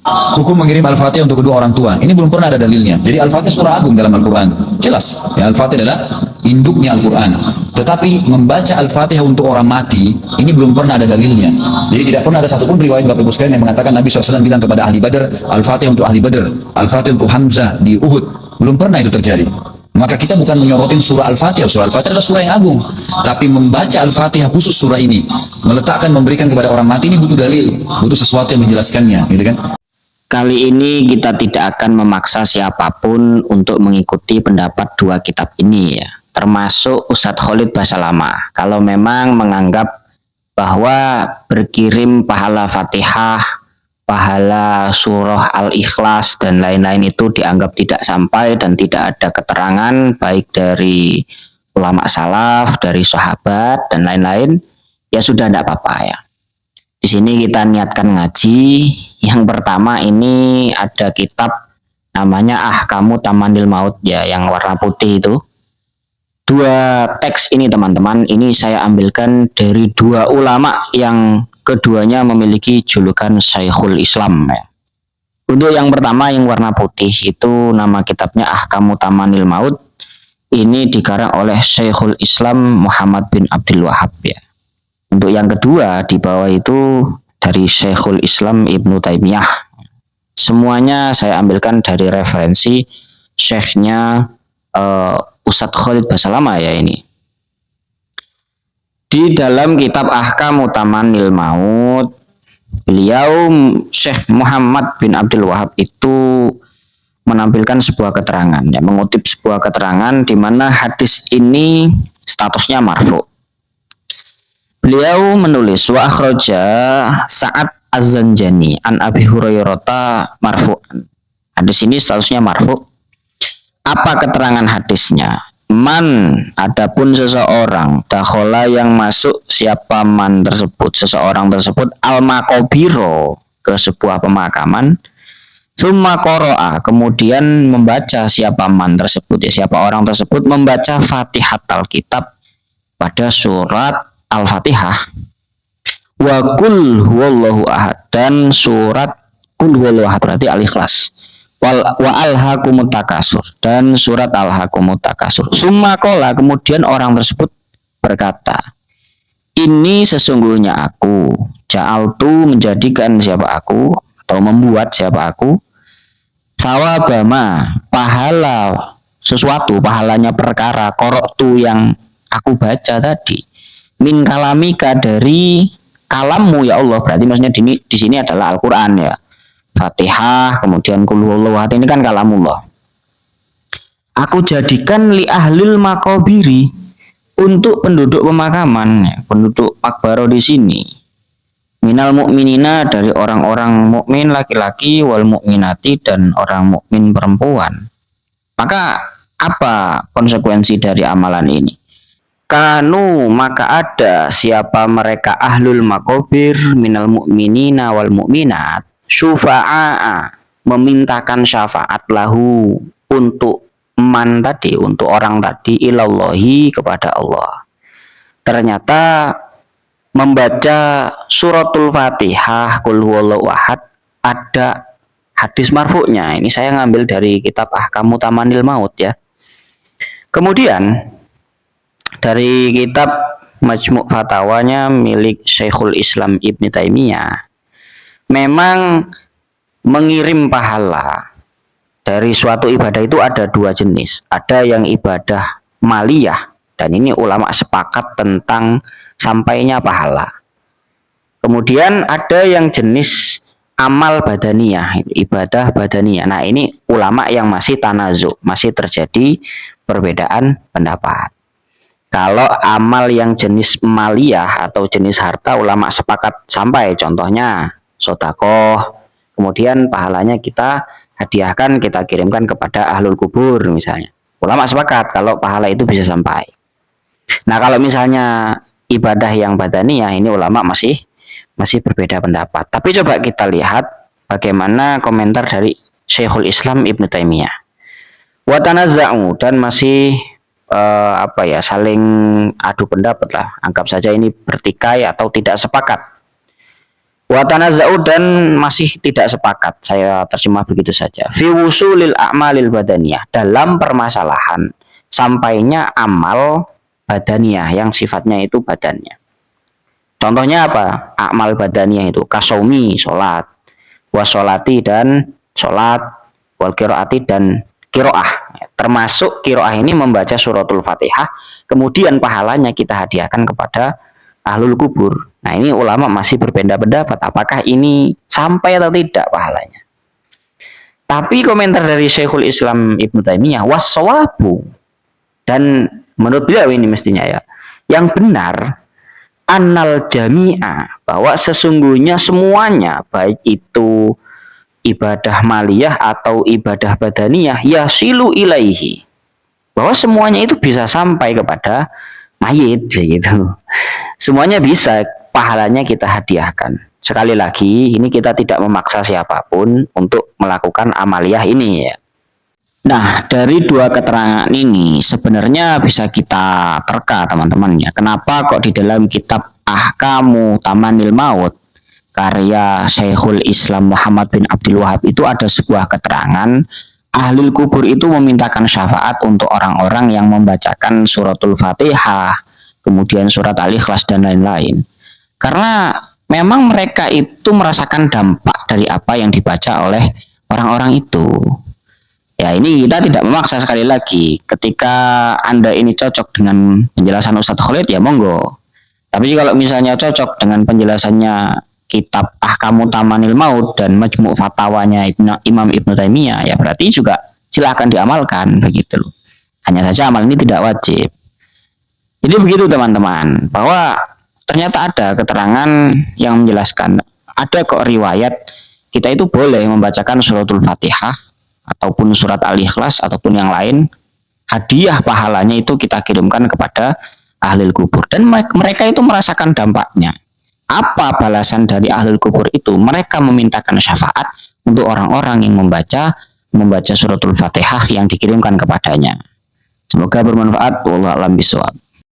Hukum mengirim Al-Fatihah untuk kedua orang tua. Ini belum pernah ada dalilnya. Jadi Al-Fatihah surah agung dalam Al-Quran. Jelas. Ya, Al-Fatihah adalah induknya Al-Quran. Tetapi membaca Al-Fatihah untuk orang mati, ini belum pernah ada dalilnya. Jadi tidak pernah ada satupun riwayat Bapak Ibu sekalian yang mengatakan Nabi SAW bilang kepada ahli Badar, Al-Fatihah untuk ahli Badar, Al-Fatihah untuk Hamzah di Uhud. Belum pernah itu terjadi. Maka kita bukan menyorotin surah Al-Fatihah. Surah Al-Fatihah adalah surah yang agung. Tapi membaca Al-Fatihah khusus surah ini, meletakkan, memberikan kepada orang mati, ini butuh dalil. Butuh sesuatu yang menjelaskannya. Gitu kan? Kali ini kita tidak akan memaksa siapapun untuk mengikuti pendapat dua kitab ini ya, termasuk Ustadz Khalid Basalamah. Kalau memang menganggap bahwa berkirim pahala Fatihah, pahala surah Al-Ikhlas dan lain-lain itu dianggap tidak sampai dan tidak ada keterangan baik dari ulama salaf, dari sahabat dan lain-lain, ya sudah tidak apa-apa ya. Di sini kita niatkan ngaji. Yang pertama ini ada kitab namanya Ahkamu Tamanil Maut ya, yang warna putih itu. Dua teks ini teman-teman, ini saya ambilkan dari dua ulama yang keduanya memiliki julukan Syekhul Islam ya. Untuk yang pertama yang warna putih itu nama kitabnya Ahkamu Tamanil Maut. Ini dikarang oleh Syekhul Islam Muhammad bin Abdul Wahab ya. Untuk yang kedua di bawah itu dari Syekhul Islam Ibnu Taimiyah. Semuanya saya ambilkan dari referensi syekhnya Ustadz Khalid Basalamah ya ini. Di dalam kitab Ahkamu Tamanil Maut, beliau Syekh Muhammad bin Abdul Wahab itu menampilkan sebuah keterangan ya, mengutip sebuah keterangan di mana hadis ini statusnya marfu. Beliau menulis wa akhraja Sa'ad Az-Zanjani an Abi Hurairah marfu'an. Hadis ini statusnya marfu. Apa keterangan hadisnya? Man, adapun seseorang, dakhala yang masuk, siapa man tersebut, seseorang tersebut al-maqabiro, ke sebuah pemakaman, summa qara'a, kemudian membaca, siapa man tersebut ya, siapa orang tersebut membaca Fatihatul Kitab pada surat Al-Fatihah, wa qul huwallahu ahad, dan surat qul huwallahu ahad berarti Al-Ikhlas, wa alhaqumut takasur, dan surat alhaqumut takasur. Summa qala, kemudian orang tersebut berkata, ini sesungguhnya aku ja'altu, menjadikan siapa aku, atau membuat siapa aku, sawabama, pahala sesuatu, pahalanya perkara, qara'tu yang aku baca tadi, min kalamika, dari kalammu ya Allah. Berarti maksudnya di sini adalah Al-Quran ya, Fatihah, kemudian Qul huwallahu ahad, ini kan kalamullah. Aku jadikan li ahlil makobiri, untuk penduduk pemakaman ya, penduduk makbaro di sini, minal mukminina, dari orang-orang mukmin laki-laki, wal mukminati, dan orang mukmin perempuan. Maka apa konsekuensi dari amalan ini? Kanu, maka ada siapa mereka ahlul makobir minal mu'minina wal mu'minat, syufa'a, memintakan syafaat lahu, untuk man tadi, untuk orang tadi, ilallahi, kepada Allah. Ternyata membaca suratul Fatihah Qul huwallahu ahad ada hadis marfu'nya. Ini saya ngambil dari kitab Ahkamu Tamanil Maut ya. Kemudian dari kitab Majmu' Fatawanya milik Syekhul Islam Ibnu Taimiyah, memang mengirim pahala dari suatu ibadah itu ada dua jenis. Ada yang ibadah maliyah, dan ini ulama sepakat tentang sampainya pahala. Kemudian ada yang jenis amal badaniyah, ibadah badaniyah. Nah, ini ulama yang masih tanazu, masih terjadi perbedaan pendapat. Kalau amal yang jenis maliyah atau jenis harta, ulama sepakat sampai, contohnya sodakoh, kemudian pahalanya kita hadiahkan, kita kirimkan kepada ahlul kubur misalnya. Ulama sepakat kalau pahala itu bisa sampai. Nah, kalau misalnya ibadah yang badaniyah, ini ulama masih berbeda pendapat. Tapi coba kita lihat bagaimana komentar dari Syekhul Islam Ibnu Taimiyah. Wa tanazza'u, dan masih saling adu pendapat lah. Anggap saja ini bertikai atau tidak sepakat. Wa tanazza'u dan masih tidak sepakat, saya terjemah begitu saja. Fi wusulil a'malil badaniyah, dalam permasalahan sampainya amal badaniyah yang sifatnya itu badannya. Contohnya apa? Amal badaniyah itu kasomi, sholat, wasolati dan sholat, wal kiroati dan kiroah. Termasuk kiroah ini membaca suratul Fatihah, kemudian pahalanya kita hadiahkan kepada ahlul kubur. Nah, ini ulama masih berbeda pendapat apakah ini sampai atau tidak pahalanya. Tapi komentar dari Syekhul Islam Ibnu Taimiyah, wassawabu, dan menurut beliau ini mestinya ya, yang benar annal jami'a, bahwa sesungguhnya semuanya, baik itu ibadah maliyah atau ibadah badaniyah, yasilu ilaihi, bahwa semuanya itu bisa sampai kepada mayit begitu. Semuanya bisa, pahalanya kita hadiahkan. Sekali lagi, ini kita tidak memaksa siapapun untuk melakukan amaliyah ini ya. Nah, dari dua keterangan ini sebenarnya bisa kita terka teman-teman ya. Kenapa kok di dalam kitab Ahkamu Tamanil Maut karya Syekhul Islam Muhammad bin Abdul Wahab itu ada sebuah keterangan ahli kubur itu memintakan syafaat untuk orang-orang yang membacakan suratul Fatihah, kemudian surat Al-Ikhlas dan lain-lain. Karena memang mereka itu merasakan dampak dari apa yang dibaca oleh orang-orang itu. Ya, ini kita tidak memaksa, sekali lagi. Ketika Anda ini cocok dengan penjelasan Ustadz Khalid, ya monggo. Tapi kalau misalnya cocok dengan penjelasannya kitab Ahkamu Tamanil Maut dan Majmu' Fatwanya Imam Ibnu Taimiyah, ya berarti juga silahkan diamalkan begitu loh. Hanya saja amal ini tidak wajib. Jadi begitu teman-teman, bahwa ternyata ada keterangan yang menjelaskan, ada kok riwayat kita itu boleh membacakan suratul Fatihah ataupun surat Al-Ikhlas ataupun yang lain, hadiah pahalanya itu kita kirimkan kepada ahli kubur, dan mereka itu merasakan dampaknya. Apa balasan dari ahli kubur itu? Mereka memintakan syafaat untuk orang-orang yang membaca suratul Fatihah yang dikirimkan kepadanya. Semoga bermanfaat. Wallahu a'lam bishawab.